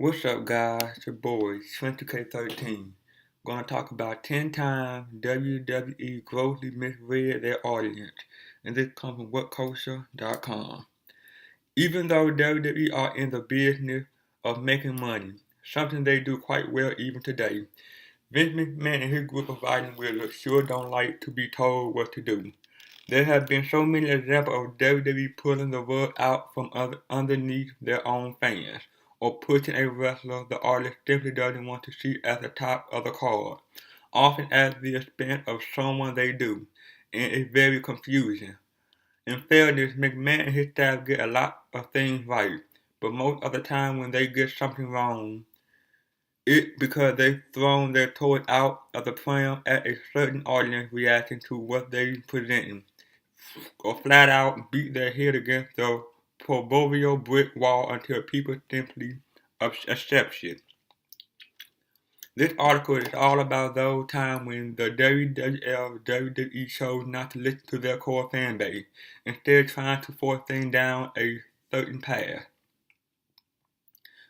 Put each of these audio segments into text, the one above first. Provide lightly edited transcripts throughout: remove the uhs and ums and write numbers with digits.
What's up, guys? It's your boy, 20K13. Gonna talk about 10 times WWE grossly misread their audience, and this comes from WhatCulture.com. Even though WWE are in the business of making money, something they do quite well even today, Vince McMahon and his group of writing wizards sure don't like to be told what to do. There have been so many examples of WWE pulling the rug out from underneath their own fans, or pushing a wrestler the artist simply doesn't want to see at the top of the card, often at the expense of someone they do, and it's very confusing. In fairness, McMahon and his staff get a lot of things right, but most of the time when they get something wrong, it's because they've thrown their toys out of the pram at a certain audience reaction to what they're presenting, or flat out beat their head against the proverbial brick wall until people simply accept it. This article is all about those times when the WWF WWE chose not to listen to their core fan base, instead trying to force things down a certain path.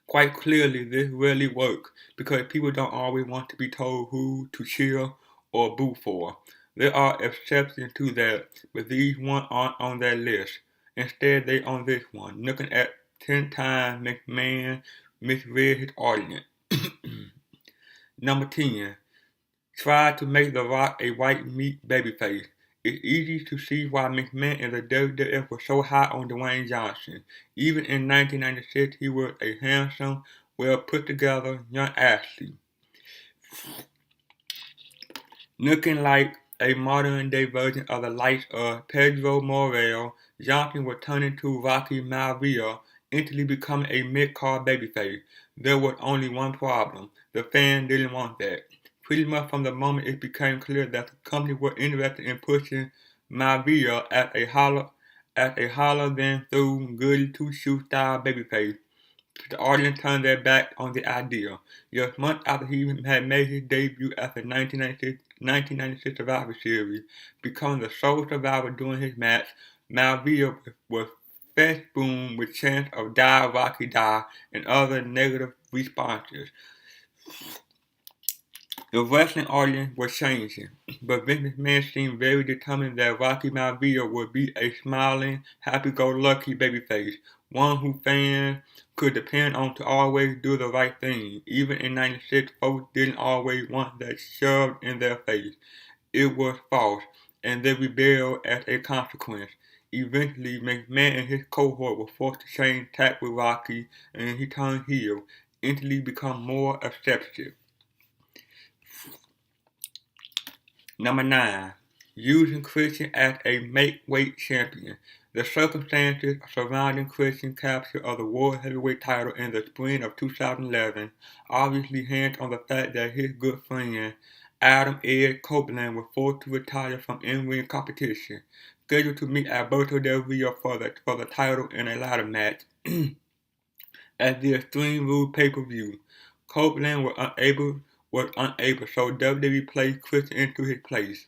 Quite clearly, this really works because people don't always want to be told who to cheer or boo for. There are exceptions to that, but these ones aren't on that list. Instead, they on this one, looking at 10 times McMahon misread his audience. Number 10. Try to make The Rock a white meat babyface. It's easy to see why McMahon and the WWF were so high on Dwayne Johnson. Even in 1996, he was a handsome, well put together young athlete, looking like a modern day version of the likes of Pedro Morel. Johnson was turning to Rocky Maivia, instantly becoming a mid-card babyface. There was only one problem: the fans didn't want that. Pretty much from the moment it became clear that the company was interested in pushing Maivia as a holler than through goody two-shoe style babyface, the audience turned their back on the idea. Just months after he had made his debut at the 1996 Survivor Series, becoming the sole survivor during his match, Maivia was festooned with chants of "Die Rocky Die" and other negative responses. The wrestling audience was changing, but Vince McMahon seemed very determined that Rocky Maivia would be a smiling, happy-go-lucky babyface, one who fans could depend on to always do the right thing. Even in '96, folks didn't always want that shoved in their face. It was false, and they rebelled as a consequence. Eventually, McMahon and his cohort were forced to change tack with Rocky, and he turned heel, instantly become more accepted. Number 9. Using Christian as a make-weight champion. The circumstances surrounding Christian's capture of the World Heavyweight title in the spring of 2011 obviously hint on the fact that his good friend Adam Ed Copeland was forced to retire from in-ring competition, scheduled to meet Alberto Del Rio for the title in a ladder match at the Extreme Rules pay-per-view. Copeland was unable, so WWE placed Christian into his place.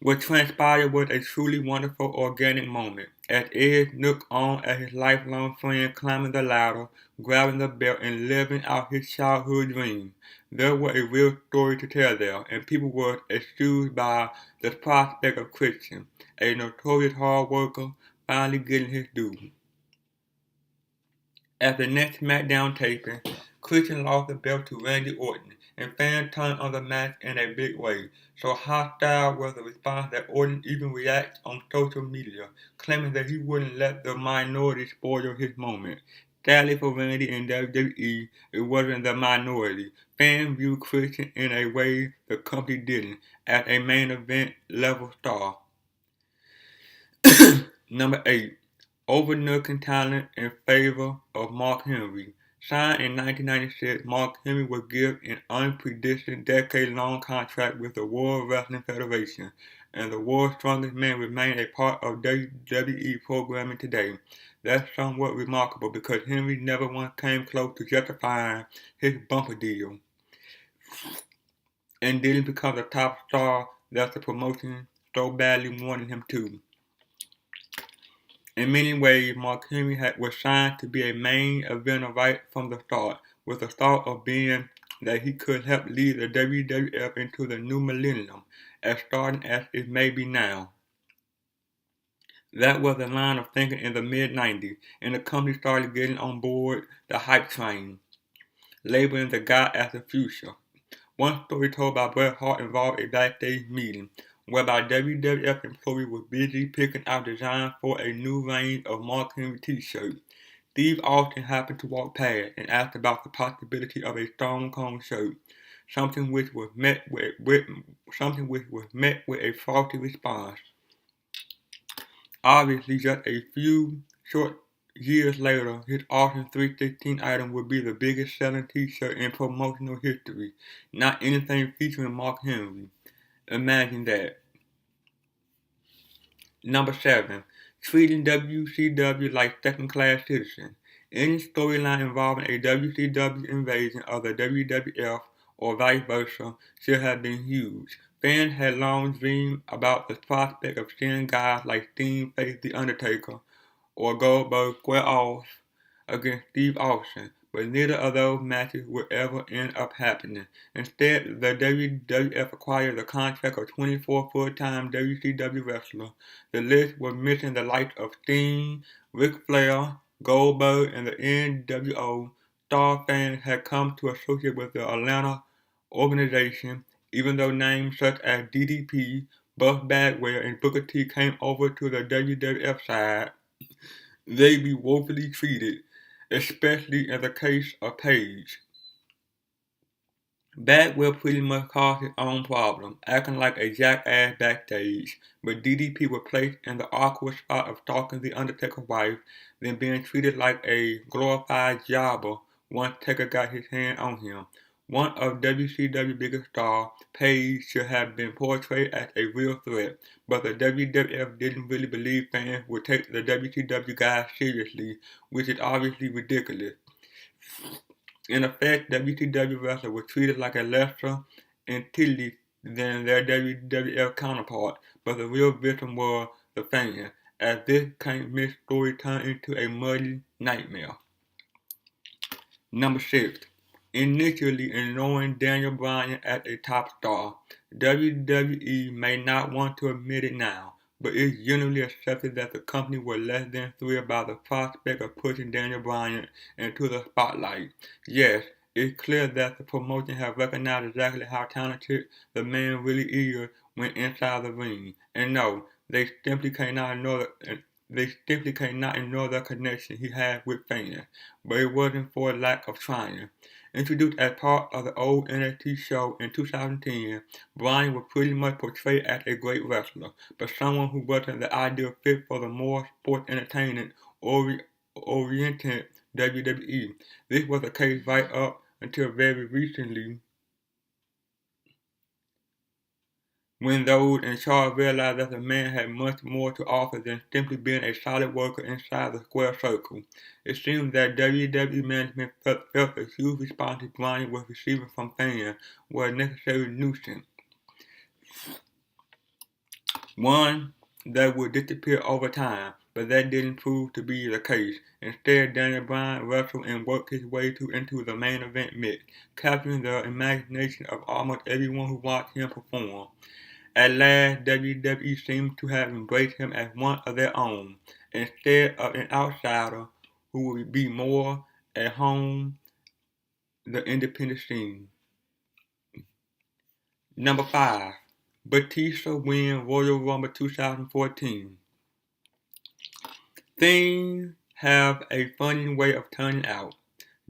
What transpired was a truly wonderful organic moment, as Ed looked on at his lifelong friend climbing the ladder, grabbing the belt, and living out his childhood dream. There was a real story to tell there, and people were excused by the prospect of Christian, a notorious hard worker, finally getting his due. At the next SmackDown taping, Christian lost the belt to Randy Orton, and fans turned on the match in a big way. So hostile was the response that Orton even reacted on social media, claiming that he wouldn't let the minority spoil his moment. Sadly for Randy and WWE, it wasn't the minority. Fans viewed Christian in a way the company didn't, as a main event level star. Number 8. Overlooking talent in favor of Mark Henry. Signed in 1996, Mark Henry was given an unprecedented decade-long contract with the World Wrestling Federation, and the world's strongest man remains a part of WWE programming today. That's somewhat remarkable because Henry never once came close to justifying his bumper deal, and didn't become the top star that the promotion so badly wanted him to. In many ways, Mark Henry was signed to be a main eventer right from the start, with the thought of being that he could help lead the WWF into the new millennium, as starting as it may be now. That was the line of thinking in the mid-90s, and the company started getting on board the hype train, labeling the guy as the future. One story told by Bret Hart involved a backstage meeting, whereby WWF employees were busy picking out designs for a new range of Mark Henry t-shirts. Steve Austin happened to walk past and asked about the possibility of a Stone Cold shirt, something which was met with a frothy response. Obviously, just a few short years later, his Austin 316 item would be the biggest selling t-shirt in promotional history. Not anything featuring Mark Henry. Imagine that. Number 7. Treating WCW like second-class citizens. Any storyline involving a WCW invasion of the WWF or vice versa should have been huge. Fans had long dreamed about the prospect of seeing guys like Sting face The Undertaker or Goldberg square off against Steve Austin, but neither of those matches would ever end up happening. Instead, the WWF acquired the contract of 24 full-time WCW wrestlers. The list was missing the likes of Sting, Ric Flair, Goldberg, and the NWO. Star fans had come to associate with the Atlanta organization, even though names such as DDP, Buff Bagwell, and Booker T came over to the WWF side. They be woefully treated, especially in the case of Page. Bagwell pretty much caused his own problem, acting like a jackass backstage, but DDP was placed in the awkward spot of stalking the Undertaker's wife, then being treated like a glorified jobber once Taker got his hand on him. One of WCW's biggest stars, Page, should have been portrayed as a real threat, but the WWF didn't really believe fans would take the WCW guys seriously, which is obviously ridiculous. In effect, WCW wrestlers were treated like a lesser entity than their WWF counterparts, but the real victim was the fans, as this can't-miss story turned into a muddy nightmare. Number 6. Initially ignoring Daniel Bryan as a top star. WWE may not want to admit it now, but it's generally accepted that the company was less than thrilled by the prospect of pushing Daniel Bryan into the spotlight. Yes, it's clear that the promotion has recognized exactly how talented the man really is when inside the ring. And no, they simply cannot ignore the connection he had with fans, but it wasn't for lack of trying. Introduced as part of the old NXT show in 2010, Bryan was pretty much portrayed as a great wrestler, but someone who wasn't the ideal fit for the more sports entertainment-oriented WWE. This was the case right up until very recently, when those in charge realized that the man had much more to offer than simply being a solid worker inside the square circle. It seems that WWE management felt the huge response Bryan was receiving from fans was a necessary nuisance, one that would disappear over time, but that didn't prove to be the case. Instead, Daniel Bryan wrestled and worked his way into the main event mix, capturing the imagination of almost everyone who watched him perform. At last, WWE seems to have embraced him as one of their own, instead of an outsider who would be more at home the independent scene. Number 5. Batista win Royal Rumble 2014. Things have a funny way of turning out.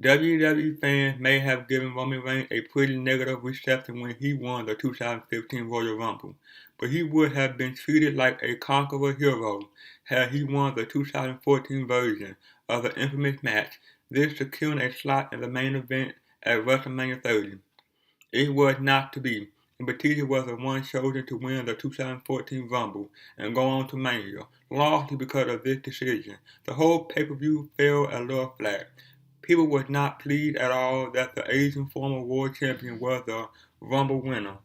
WWE fans may have given Roman Reigns a pretty negative reception when he won the 2015 Royal Rumble, but he would have been treated like a conqueror hero had he won the 2014 version of the infamous match, this securing a slot in the main event at WrestleMania 30. It was not to be, and Batista was the one chosen to win the 2014 Rumble and go on to Mania, largely because of this decision. The whole pay-per-view fell a little flat. People were not pleased at all that the Asian former world champion was the Rumble winner.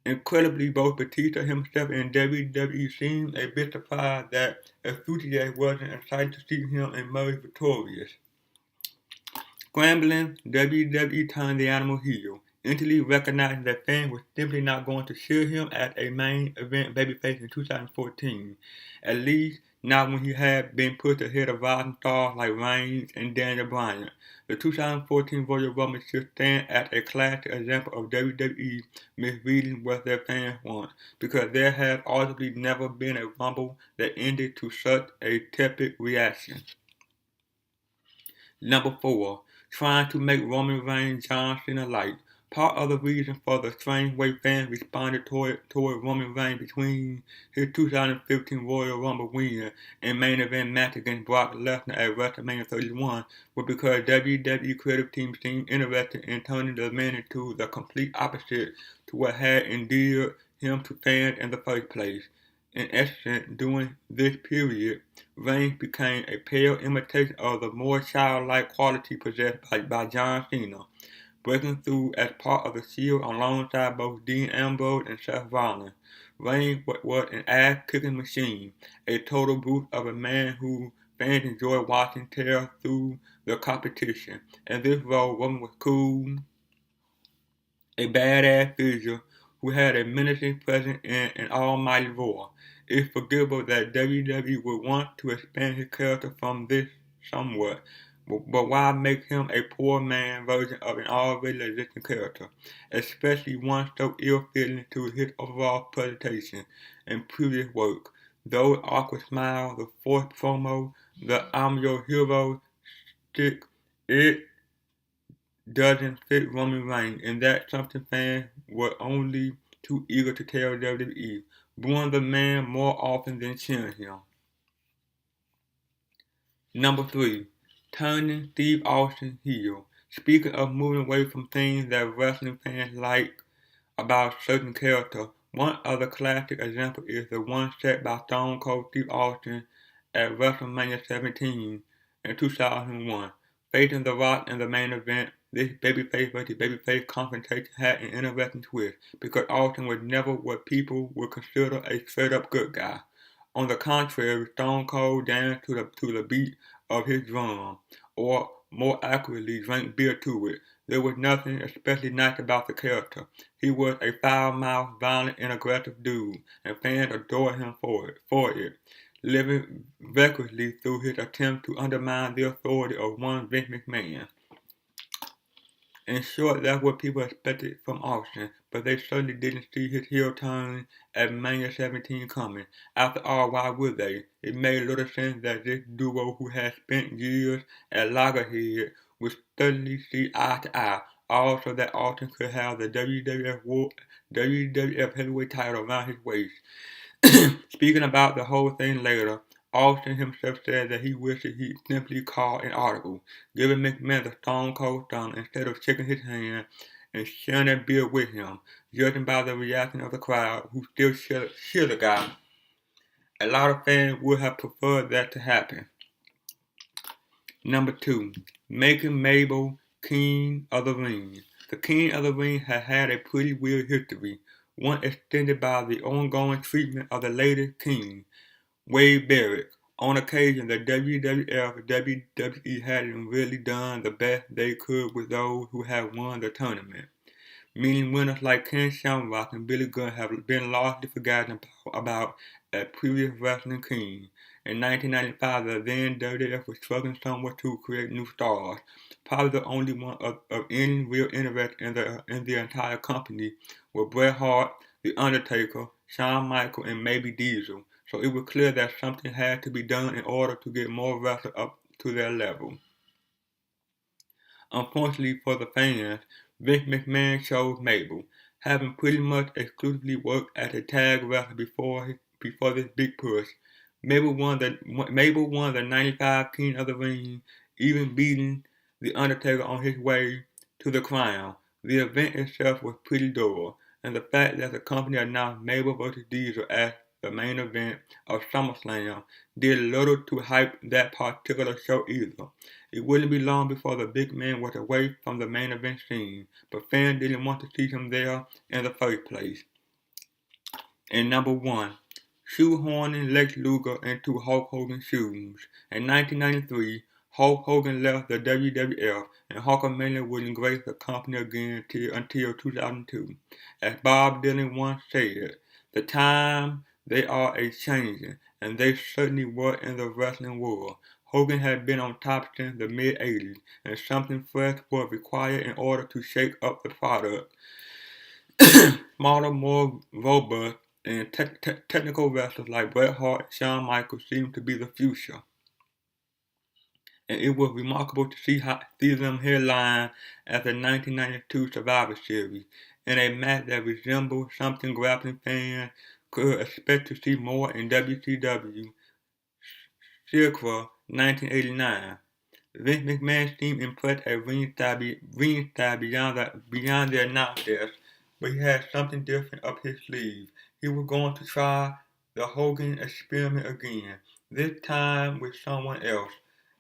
Incredibly, both Batista himself and WWE seemed a bit surprised that enthusiasts wasn't excited to see him emerge victorious. Scrambling, WWE turned the animal heel, instantly recognizing that fans were simply not going to cheer him as a main event babyface in 2014, at least not when he had been put ahead of rising stars like Reigns and Daniel Bryan. The 2014 Royal Rumble should stand as a classic example of WWE misreading what their fans want, because there has arguably never been a Rumble that ended to such a tepid reaction. Number 4. Trying to make Roman Reigns John Cena light. Part of the reason for the strange way fans responded toward Roman Reigns between his 2015 Royal Rumble win and main event match against Brock Lesnar at WrestleMania 31 was because WWE creative team seemed interested in turning the man into the complete opposite to what had endeared him to fans in the first place. In essence, during this period, Reigns became a pale imitation of the more childlike quality possessed by John Cena, breaking through as part of the Shield alongside both Dean Ambrose and Seth Rollins. Reigns was an ass-kicking machine, a total brute of a man who fans enjoyed watching tear through the competition. In this role, Roman was cool, a badass figure who had a menacing presence and an almighty roar. It's forgivable that WWE would want to expand his character from this somewhat, but why make him a poor man version of an already existing character, especially one so ill-fitting to his overall presentation and previous work? Those awkward smiles, the forced promo, the I'm your hero stick, it doesn't fit Roman Reigns, and that's something fans were only too eager to tell WWE, booing the man more often than cheering him. Number 3. Turning Steve Austin heel. Speaking of moving away from things that wrestling fans like about certain characters, one other classic example is the one set by Stone Cold Steve Austin at WrestleMania 17 in 2001. Facing The Rock in the main event, this babyface versus babyface confrontation had an interesting twist because Austin was never what people would consider a straight-up good guy. On the contrary, Stone Cold danced to the beat of his drum, or more accurately, drank beer to it. There was nothing especially nice about the character. He was a foul-mouthed, violent, and aggressive dude, and fans adored him for it, living recklessly through his attempt to undermine the authority of one Vince McMahon. In short, that's what people expected from Austin, but they certainly didn't see his heel turn at Mania 17 coming. After all, why would they? It made little sense that this duo who had spent years at loggerhead would suddenly see eye to eye. Also, that Austin could have the WWF heavyweight title around his waist. Speaking about the whole thing later, Austin himself said that he wished he'd simply called an audible, giving McMahon the Stone Cold Stunner instead of shaking his hand and sharing a beer with him. Judging by the reaction of the crowd, who still cheer the guy, a lot of fans would have preferred that to happen. Number 2. Making Mabel King of the Ring. The King of the Ring has had a pretty weird history, one extended by the ongoing treatment of the latest king, Wade Barrett. On occasion, the WWF WWE hadn't really done the best they could with those who had won the tournament, meaning winners like Ken Shamrock and Billy Gunn have been largely forgotten about as previous wrestling kings. In 1995, the then WWF was struggling somewhat to create new stars. Probably the only one of any real interest in the entire company were Bret Hart, The Undertaker, Shawn Michaels, and maybe Diesel. So it was clear that something had to be done in order to get more wrestlers up to their level. Unfortunately for the fans, Vince McMahon chose Mabel, having pretty much exclusively worked as a tag wrestler before this big push. Mabel won the '95 King of the Ring, even beating The Undertaker on his way to the crown. The event itself was pretty dull, and the fact that the company announced Mabel vs. Diesel as the main event of SummerSlam did little to hype that particular show either. It wouldn't be long before the big man was away from the main event scene, but fans didn't want to see him there in the first place. And number one, shoehorning Lex Luger into Hulk Hogan's shoes. In 1993, Hulk Hogan left the WWF and Hulkamania wouldn't grace the company again until 2002. As Bob Dylan once said, the time they are a-changing, and they certainly were in the wrestling world. Hogan had been on top since the mid-80s, and something fresh was required in order to shake up the product. Smaller, more robust, and technical wrestlers like Bret Hart and Shawn Michaels seemed to be the future. And it was remarkable to see them headline at the 1992 Survivor Series in a match that resembled something grappling fans could expect to see more in WCW circa 1989. Vince McMahon seemed impressed at ringside beyond the announce desk, but he had something different up his sleeve. He was going to try the Hogan experiment again, this time with someone else.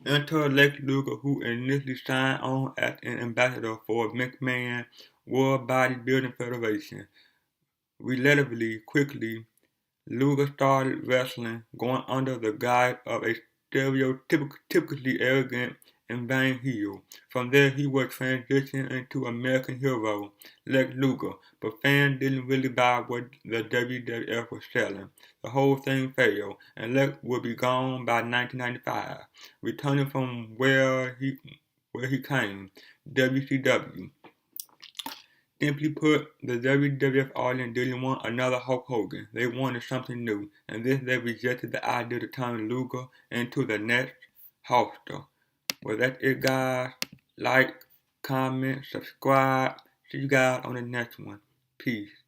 Enter Lex Luger, who initially signed on as an ambassador for McMahon World Bodybuilding Federation. Relatively quickly, Luger started wrestling, going under the guise of a stereotypically arrogant and vain heel. From there, he would transition into American hero Lex Luger, but fans didn't really buy what the WWF was selling. The whole thing failed, and Lex would be gone by 1995, returning from where he came, WCW. Simply put, the WWF audience didn't want another Hulk Hogan. They wanted something new, and this they rejected the idea to turn Luger into the next Hulkster. Well, that's it, guys. Like, comment, subscribe. See you guys on the next one. Peace.